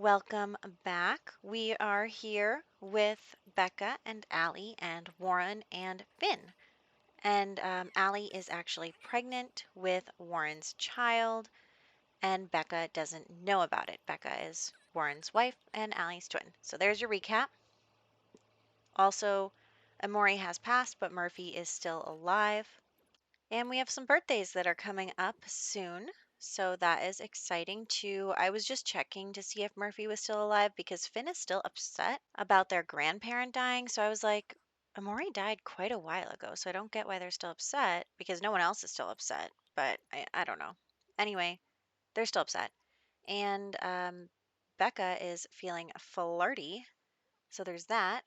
Welcome back. We are here with Becca and Allie and Warren and Finn. And Allie is actually pregnant with Warren's child, and Becca doesn't know about it. Becca is Warren's wife and Allie's twin. So there's your recap. Also, Amori has passed, but Murphy is still alive. And we have some birthdays that are coming up soon. So that is exciting too. I was just checking to see if Murphy was still alive because Finn is still upset about their grandparent dying. So I was like, Amori died quite a while ago. So I don't get why they're still upset because no one else is still upset. But I don't know. Anyway, they're still upset. And Becca is feeling flirty. So there's that.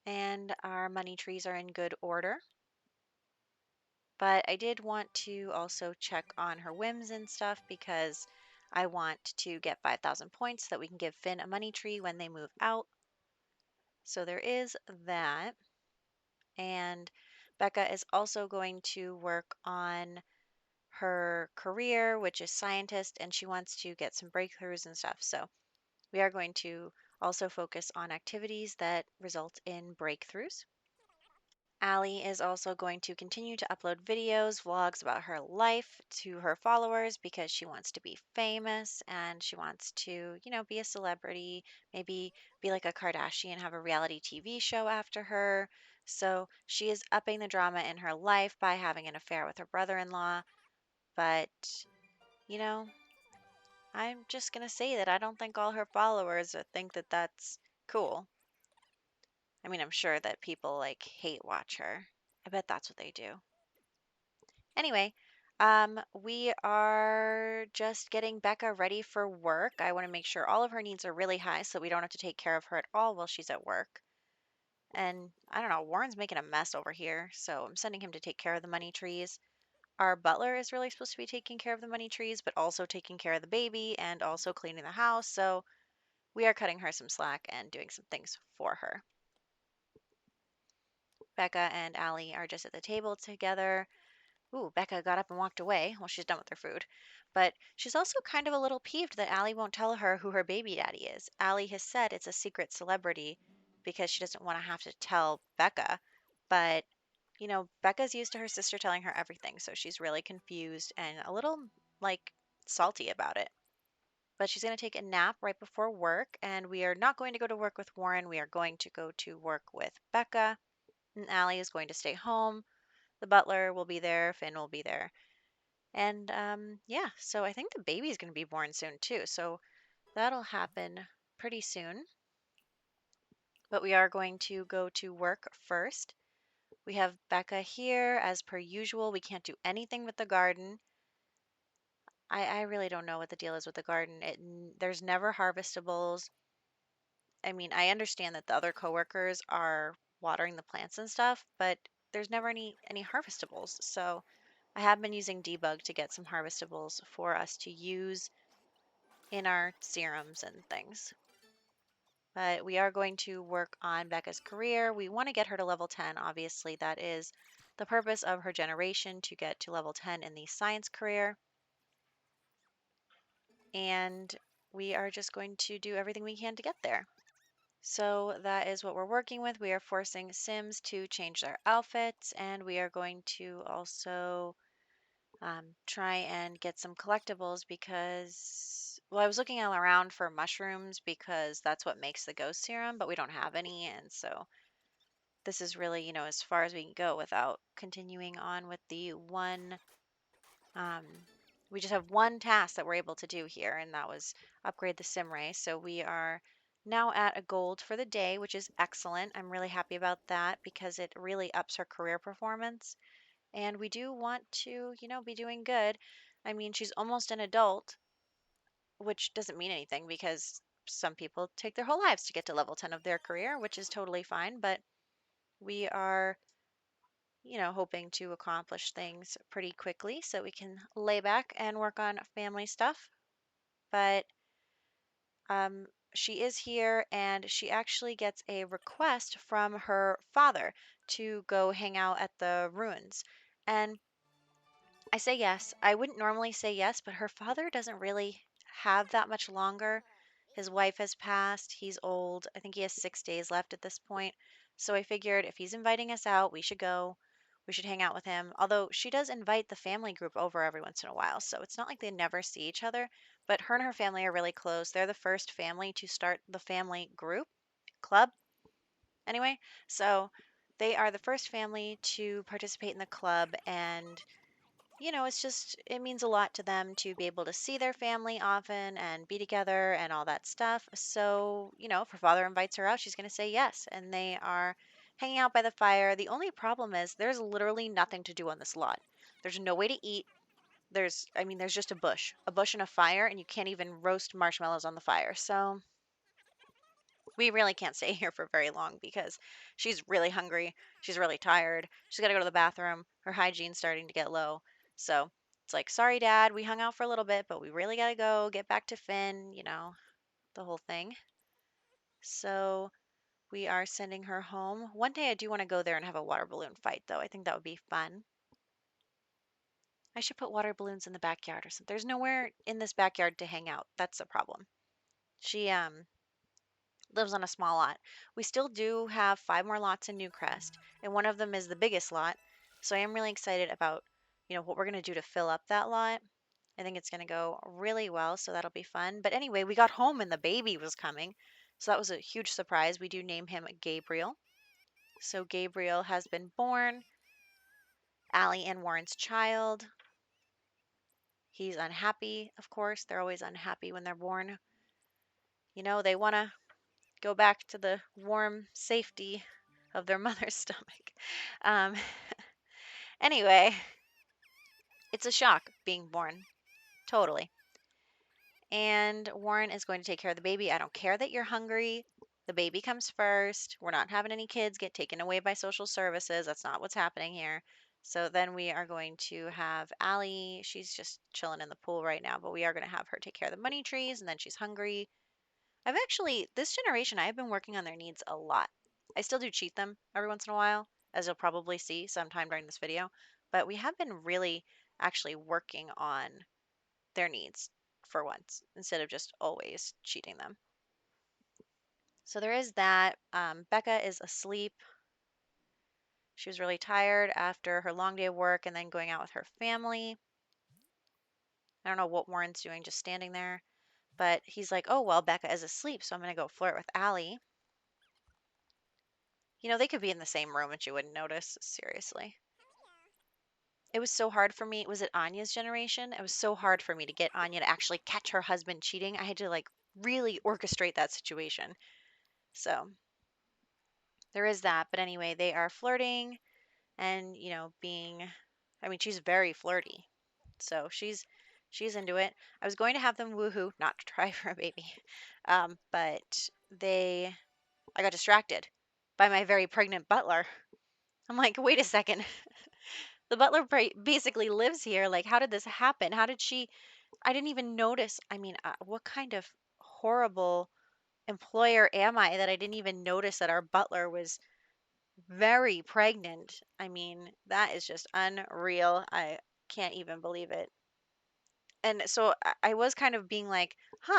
And our money trees are in good order. But I did want to also check on her whims and stuff because I want to get 5,000 points so that we can give Finn a money tree when they move out. So there is that. And Becca is also going to work on her career, which is scientist, and she wants to get some breakthroughs and stuff. So we are going to also focus on activities that result in breakthroughs. Allie is also going to continue to upload videos, vlogs about her life to her followers because she wants to be famous and she wants to, be a celebrity, maybe be like a Kardashian, have a reality TV show after her. So she is upping the drama in her life by having an affair with her brother in law. But, you know, I'm just going to say that I don't think all her followers think that that's cool. I mean, I'm sure that people like hate watch her. I bet that's what they do. Anyway, we are just getting Becca ready for work. I want to make sure all of her needs are really high so we don't have to take care of her at all while she's at work. And I don't know, Warren's making a mess over here, so I'm sending him to take care of the money trees. Our butler is really supposed to be taking care of the money trees, but also taking care of the baby and also cleaning the house. So we are cutting her some slack and doing some things for her. Becca and Allie are just at the table together. Ooh, Becca got up and walked away. Well, she's done with her food. But she's also kind of a little peeved that Allie won't tell her who her baby daddy is. Allie has said it's a secret celebrity because she doesn't want to have to tell Becca. But, Becca's used to her sister telling her everything, so she's really confused and a little, like, salty about it. But she's going to take a nap right before work, and we are not going to go to work with Warren. We are going to go to work with Becca, and Allie is going to stay home. The butler will be there, Finn will be there. And yeah, so I think the baby's going to be born soon too. So that'll happen pretty soon. But we are going to go to work first. We have Becca here as per usual. We can't do anything with the garden. I really don't know what the deal is with the garden. There's never harvestables. I mean, I understand that the other coworkers are watering the plants and stuff, but there's never any harvestables. So I have been using debug to get some harvestables for us to use in our serums and things. But we are going to work on Becca's career. We want to get her to level 10. Obviously, that is the purpose of her generation, to get to level 10 in the science career. And we are just going to do everything we can to get there. So that is what we're working with. We are forcing Sims to change their outfits, and we are going to also try and get some collectibles because, well, I was looking all around for mushrooms because that's what makes the ghost serum, but we don't have any. And so this is really, as far as we can go without continuing on with the one. Um, we just have one task that we're able to do here, and that was upgrade the sim ray. So we are now at a gold for the day, which is excellent. I'm really happy about that because it really ups her career performance. And we do want to, be doing good. I mean, she's almost an adult, which doesn't mean anything because some people take their whole lives to get to level 10 of their career, which is totally fine. But we are, hoping to accomplish things pretty quickly so we can lay back and work on family stuff. But um, she is here and she actually gets a request from her father to go hang out at the ruins. And I say yes. I wouldn't normally say yes, but her father doesn't really have that much longer. His wife has passed. He's old. I think he has 6 days left at this point. So I figured if he's inviting us out, we should go. We should hang out with him. Although she does invite the family group over every once in a while. So it's not like they never see each other. But her and her family are really close. They're the first family to start the family group club anyway. So they are the first family to participate in the club. And it's just, it means a lot to them to be able to see their family often and be together and all that stuff. So, if her father invites her out, she's going to say yes. And they are hanging out by the fire. The only problem is there's literally nothing to do on this lot. There's no way to eat. There's just a bush and a fire, and you can't even roast marshmallows on the fire. So, we really can't stay here for very long because she's really hungry. She's really tired. She's got to go to the bathroom. Her hygiene's starting to get low. So it's like, sorry, Dad, we hung out for a little bit, but we really got to go get back to Finn, the whole thing. So we are sending her home. One day I do want to go there and have a water balloon fight, though. I think that would be fun. I should put water balloons in the backyard or something. There's nowhere in this backyard to hang out. That's the problem. She lives on a small lot. We still do have 5 more lots in Newcrest, and one of them is the biggest lot. So I am really excited about, what we're going to do to fill up that lot. I think it's going to go really well, so that'll be fun. But anyway, we got home and the baby was coming. So that was a huge surprise. We do name him Gabriel. So Gabriel has been born, Allie and Warren's child. He's unhappy, of course. They're always unhappy when they're born. They want to go back to the warm safety of their mother's stomach. Um, anyway, it's a shock being born. Totally. And Warren is going to take care of the baby. I don't care that you're hungry. The baby comes first. We're not having any kids get taken away by social services. That's not what's happening here. So then we are going to have Allie. She's just chilling in the pool right now, but we are going to have her take care of the money trees, and then she's hungry. This generation, I've been working on their needs a lot. I still do cheat them every once in a while, as you'll probably see sometime during this video, but we have been really actually working on their needs for once instead of just always cheating them. So there is that. Becca is asleep. She was really tired after her long day of work and then going out with her family. I don't know what Warren's doing, just standing there. But he's like, oh, well, Becca is asleep, so I'm going to go flirt with Allie. They could be in the same room and she wouldn't notice. Seriously. It was so hard for me. Was it Anya's generation? It was so hard for me to get Anya to actually catch her husband cheating. I had to really orchestrate that situation. So there is that. But anyway, they are flirting and, she's very flirty. So she's into it. I was going to have them woohoo, not to try for a baby. But I got distracted by my very pregnant butler. I'm like, wait a second. The butler basically lives here. Like, how did this happen? How did she? I didn't even notice. What kind of horrible employer am I that I didn't even notice that our butler was very pregnant? That is just unreal. I can't even believe it. And so I was kind of being like,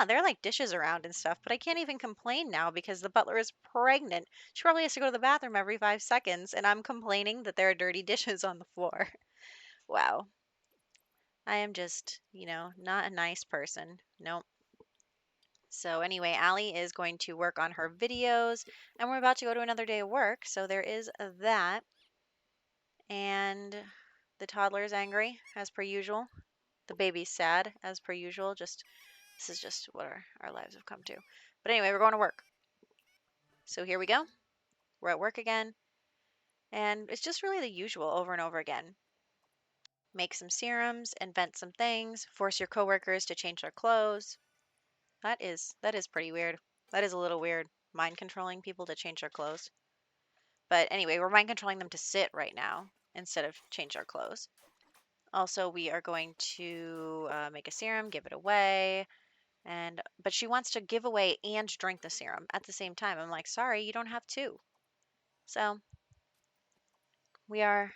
there are like dishes around and stuff, but I can't even complain now because the butler is pregnant. She probably has to go to the bathroom every 5 seconds, and I'm complaining that there are dirty dishes on the floor. Wow. I am just, not a nice person. Nope. So anyway, Allie is going to work on her videos, and we're about to go to another day of work, so there is that. And the toddler is angry, as per usual. The baby's sad, as per usual. This is just what our lives have come to. But anyway, we're going to work. So here we go. We're at work again, and it's just really the usual over and over again. Make some serums, invent some things, force your coworkers to change their clothes. That is pretty weird. That is a little weird. Mind controlling people to change their clothes. But anyway, we're mind controlling them to sit right now instead of change their clothes. Also, we are going to make a serum, give it away, but she wants to give away and drink the serum at the same time. I'm like, sorry, you don't have to. So I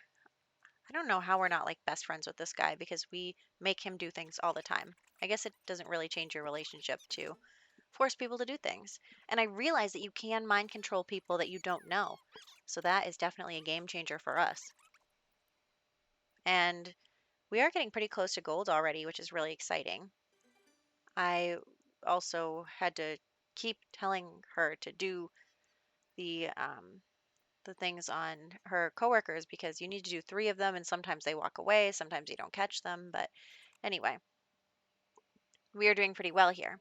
don't know how we're not like best friends with this guy because we make him do things all the time. I guess it doesn't really change your relationship to force people to do things. And I realize that you can mind control people that you don't know. So that is definitely a game changer for us. And we are getting pretty close to gold already, which is really exciting. I also had to keep telling her to do the things on her coworkers because you need to do 3 of them, and sometimes they walk away, sometimes you don't catch them. But anyway, we are doing pretty well here.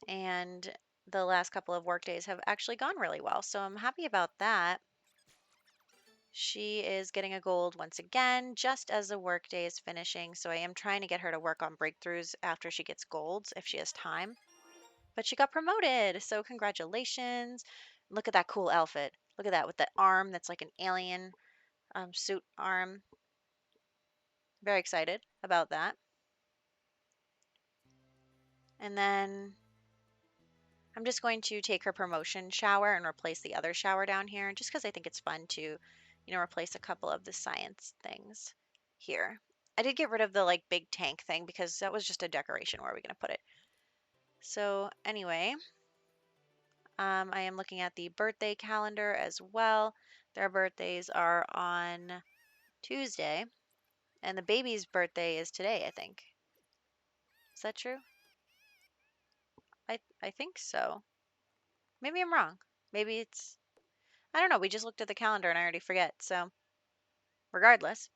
And the last couple of work days have actually gone really well. So I'm happy about that. She is getting a gold once again, just as the work day is finishing. So I am trying to get her to work on breakthroughs after she gets golds if she has time. But she got promoted. So congratulations. Look at that cool outfit. Look at that with that arm that's like an alien suit arm. Very excited about that. And then I'm just going to take her promotion shower and replace the other shower down here just because I think it's fun to, replace a couple of the science things here. I did get rid of the like big tank thing because that was just a decoration. Where are we going to put it? So anyway, I am looking at the birthday calendar as well. Their birthdays are on Tuesday, and the baby's birthday is today, I think. Is that true? I think so. Maybe I'm wrong. Maybe it's I don't know. We just looked at the calendar and I already forget. So, regardless,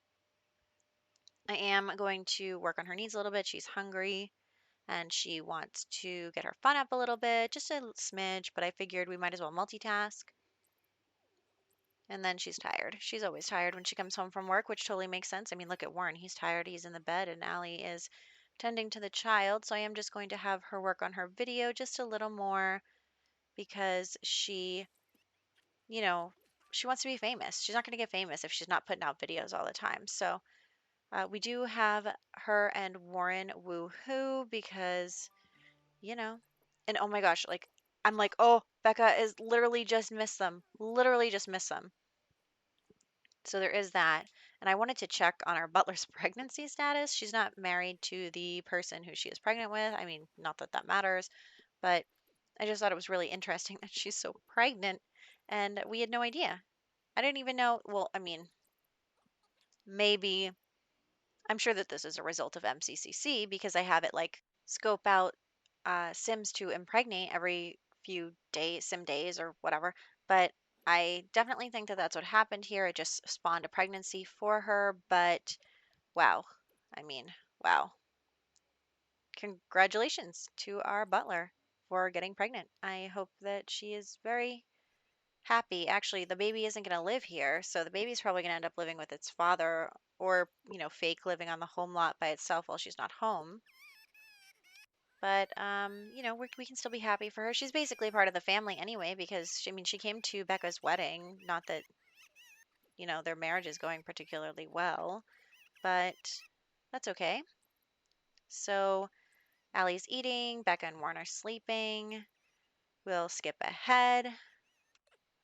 I am going to work on her needs a little bit. She's hungry and she wants to get her fun up a little bit, just a smidge, but I figured we might as well multitask. And then she's tired. She's always tired when she comes home from work, which totally makes sense. I mean, look at Warren. He's tired. He's in the bed, and Allie is tending to the child. So I am just going to have her work on her video just a little more because you know, she wants to be famous. She's not going to get famous if she's not putting out videos all the time. So we do have her and Warren woohoo because, you know, and oh my gosh, like, I'm like, oh, Becca is literally just missed them. Literally just missed them. So there is that. And I wanted to check on our Butler's pregnancy status. She's not married to the person who she is pregnant with. I mean, not that that matters, but I just thought it was really interesting that she's so pregnant and we had no idea. I didn't even know. Well, I mean, maybe I'm sure that this is a result of MCCC because I have it like scope out Sims to impregnate every few days, Sim days or whatever. But I definitely think that that's what happened here. It just spawned a pregnancy for her. But wow. I mean, wow. Congratulations to our butler for getting pregnant. I hope that she is very happy. Actually, the baby isn't going to live here, so the baby's probably going to end up living with its father or, fake living on the home lot by itself while she's not home. But, we can still be happy for her. She's basically part of the family anyway because, she came to Becca's wedding. Not that, their marriage is going particularly well, but that's okay. So, Allie's eating, Becca and Warren are sleeping. We'll skip ahead.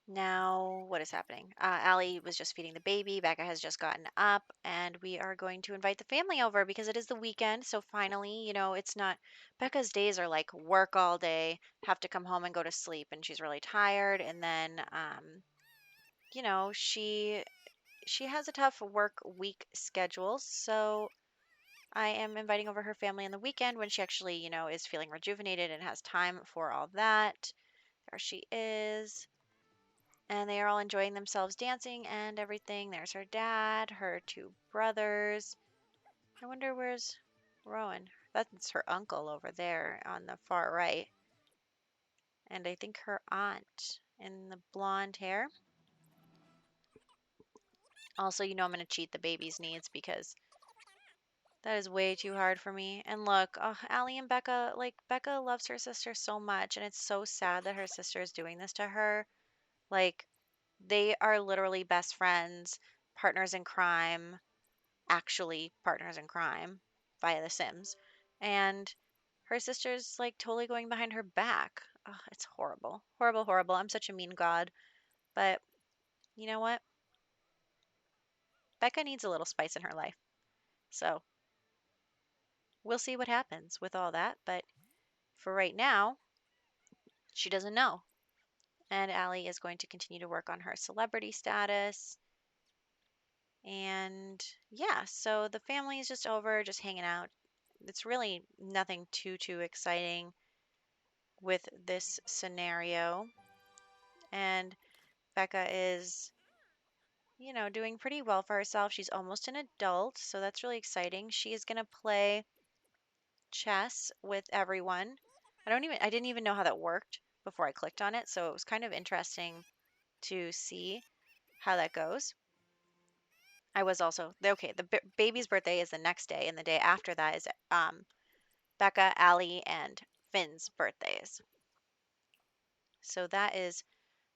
Now, what is happening? Allie was just feeding the baby. Becca has just gotten up, and we are going to invite the family over because it is the weekend. So finally, it's not Becca's days are like work all day, have to come home and go to sleep, and she's really tired. And then, she has a tough work week schedule. So I am inviting over her family on the weekend when she actually, is feeling rejuvenated and has time for all that. There she is. And they are all enjoying themselves dancing and everything. There's her dad, her 2 brothers. I wonder where's Rowan. That's her uncle over there on the far right. And I think her aunt in the blonde hair. Also, I'm going to cheat the baby's needs because that is way too hard for me. And look, oh, Allie and Becca, like, Becca loves her sister so much. And it's so sad that her sister is doing this to her. Like, they are literally best friends, partners in crime, actually partners in crime via The Sims. And her sister's like totally going behind her back. Oh, it's horrible. Horrible, horrible. I'm such a mean god. But you know what? Becca needs a little spice in her life. So we'll see what happens with all that. But for right now, she doesn't know. And Allie is going to continue to work on her celebrity status. And yeah, so the family is just over, just hanging out. It's really nothing too exciting with this scenario. And Becca is, doing pretty well for herself. She's almost an adult, so that's really exciting. She is going to play chess with everyone. I didn't even know how that worked before I clicked on it, so it was kind of interesting to see how that goes. I was also okay. The baby's birthday is the next day, and the day after that is Becca, Allie, and Finn's birthdays. So that is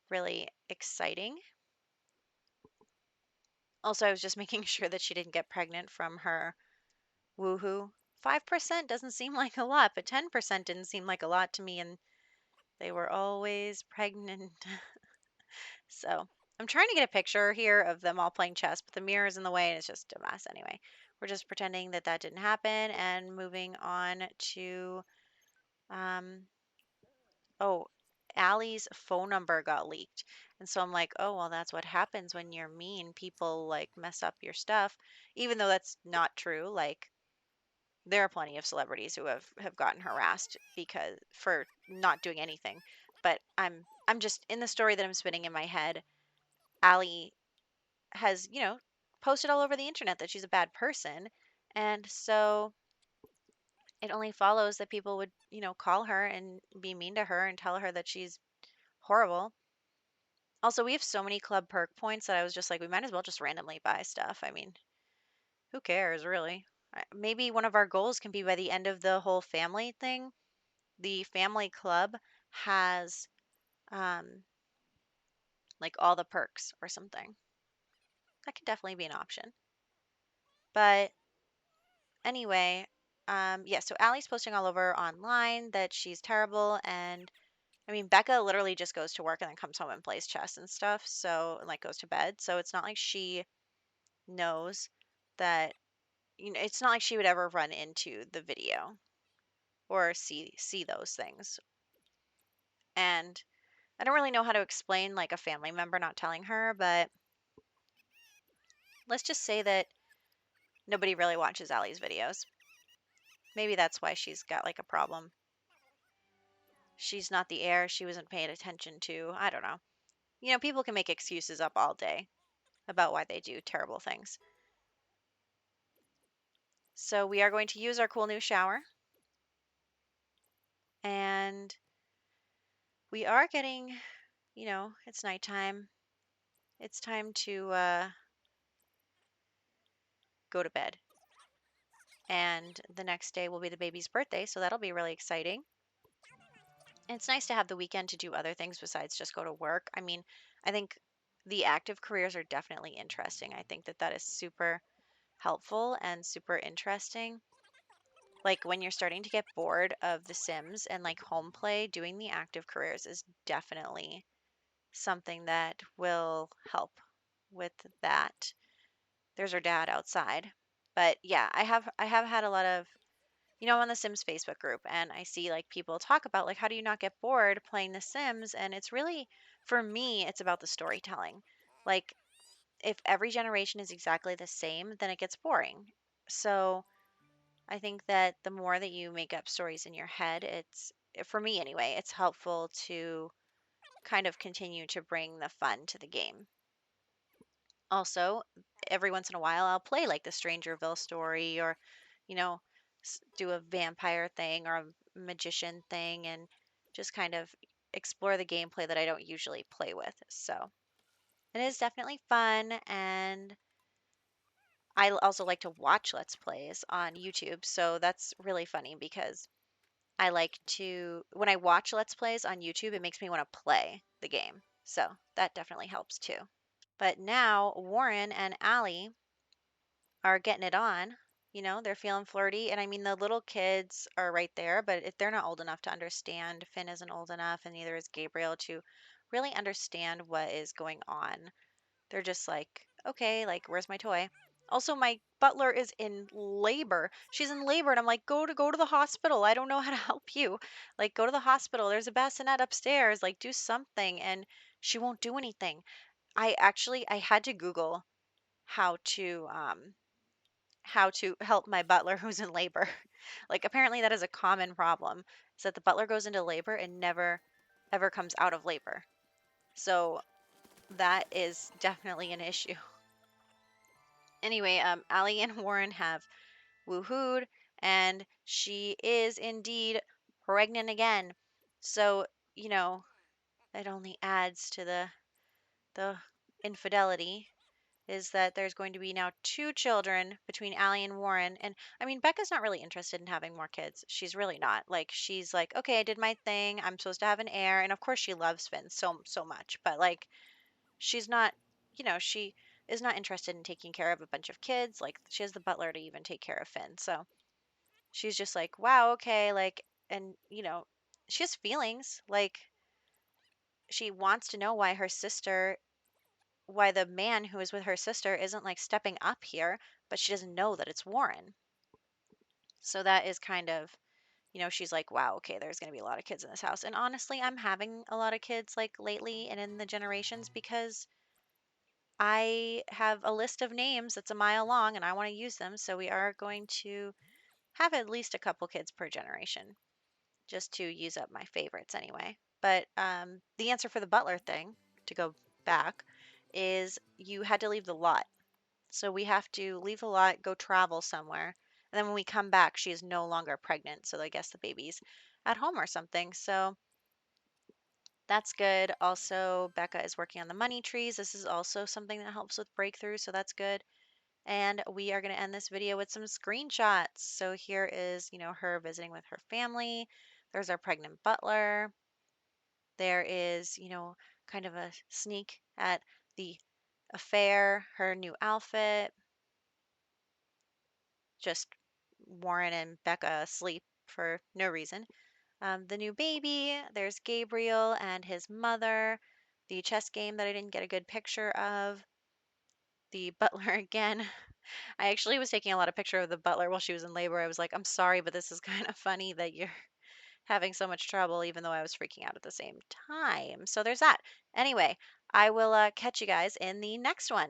really exciting. Also, I was just making sure that she didn't get pregnant from her woohoo. 5% doesn't seem like a lot, but 10% didn't seem like a lot to me, and they were always pregnant. So I'm trying to get a picture here of them all playing chess, but the mirror is in the way and it's just a mess anyway. We're just pretending that that didn't happen and moving on to, um, oh, Allie's phone number got leaked. And so I'm like, oh, well, that's what happens when you're mean. People like mess up your stuff, even though that's not true. Like, there are plenty of celebrities who have gotten harassed because for not doing anything. But I'm just in the story that I'm spinning in my head. Allie has, posted all over the internet that she's a bad person. And so it only follows that people would, call her and be mean to her and tell her that she's horrible. Also, we have so many club perk points that I was just like, we might as well just randomly buy stuff. I mean, who cares, really? Maybe one of our goals can be by the end of the whole family thing, the family club has um, like all the perks or something. That could definitely be an option. But anyway, yeah, so Allie's posting all over online that she's terrible. And I mean, Becca literally just goes to work and then comes home and plays chess and stuff. So, and like goes to bed. So it's not like she knows that, it's not like she would ever run into the video or see those things. And I don't really know how to explain like a family member not telling her, but let's just say that nobody really watches Allie's videos. Maybe that's why she's got like a problem. She's not the heir she wasn't paying attention to. I don't know. People can make excuses up all day about why they do terrible things. So we are going to use our cool new shower. And we are getting, it's nighttime. It's time to go to bed. And the next day will be the baby's birthday, so that'll be really exciting. And it's nice to have the weekend to do other things besides just go to work. I mean, I think the active careers are definitely interesting. I think that that is super helpful and super interesting. Like when you're starting to get bored of The Sims and like home play, doing the active careers is definitely something that will help with that. There's her dad outside. But yeah, I have had a lot of, I'm on the Sims Facebook group and I see like people talk about like how do you not get bored playing The Sims, and it's really, for me it's about the storytelling. Like if every generation is exactly the same, then it gets boring. So I think that the more that you make up stories in your head, for me anyway, it's helpful to kind of continue to bring the fun to the game. Also, every once in a while, I'll play like the Strangerville story or, you know, do a vampire thing or a magician thing and just kind of explore the gameplay that I don't usually play with. So it is definitely fun. And I also like to watch Let's Plays on YouTube. So that's really funny because I like to, when I watch Let's Plays on YouTube, it makes me want to play the game. So that definitely helps too. But now Warren and Allie are getting it on. They're feeling flirty. And I mean, the little kids are right there, but if they're not old enough to understand, Finn isn't old enough, and neither is Gabriel to really understand what is going on. They're just like, okay, like, where's my toy? Also, my butler is in labor. She's in labor, and I'm like, go to the hospital. I don't know how to help you. Like, go to the hospital. There's a bassinet upstairs. Like, do something. And she won't do anything. I had to Google how to help my butler who's in labor. Like, apparently that is a common problem. Is that the butler goes into labor and never ever comes out of labor. So that is definitely an issue. Anyway, Allie and Warren have woohooed, and she is indeed pregnant again. So, you know, it only adds to the infidelity is that there's going to be now two children between Allie and Warren. And I mean, Becca's not really interested in having more kids. She's really not. Like, she's like, okay, I did my thing. I'm supposed to have an heir. And of course, she loves Finn so much. But like, she's not, she is not interested in taking care of a bunch of kids. Like, she has the butler to even take care of Finn. So she's just like, wow, okay. Like, and, she has feelings. Like, she wants to know why the man who is with her sister isn't like stepping up here, but she doesn't know that it's Warren. So that is kind of, she's like, wow, okay, there's going to be a lot of kids in this house. And honestly, I'm having a lot of kids like lately and in the generations because I have a list of names that's a mile long and I want to use them. So we are going to have at least a couple kids per generation just to use up my favorites anyway. But the answer for the butler thing, to go back, is you had to leave the lot. So we have to leave the lot, go travel somewhere. And then when we come back, she is no longer pregnant. So I guess the baby's at home or something. So that's good. Also, Becca is working on the money trees. This is also something that helps with breakthrough. So that's good. And we are going to end this video with some screenshots. So here is, her visiting with her family. There's our pregnant butler. There is, kind of a sneak at the affair, her new outfit, just Warren and Becca asleep for no reason. The new baby, there's Gabriel and his mother, the chess game that I didn't get a good picture of, the butler again. I actually was taking a lot of picture of the butler while she was in labor. I was like, I'm sorry, but this is kind of funny that you're having so much trouble, even though I was freaking out at the same time. So there's that. Anyway, I will catch you guys in the next one.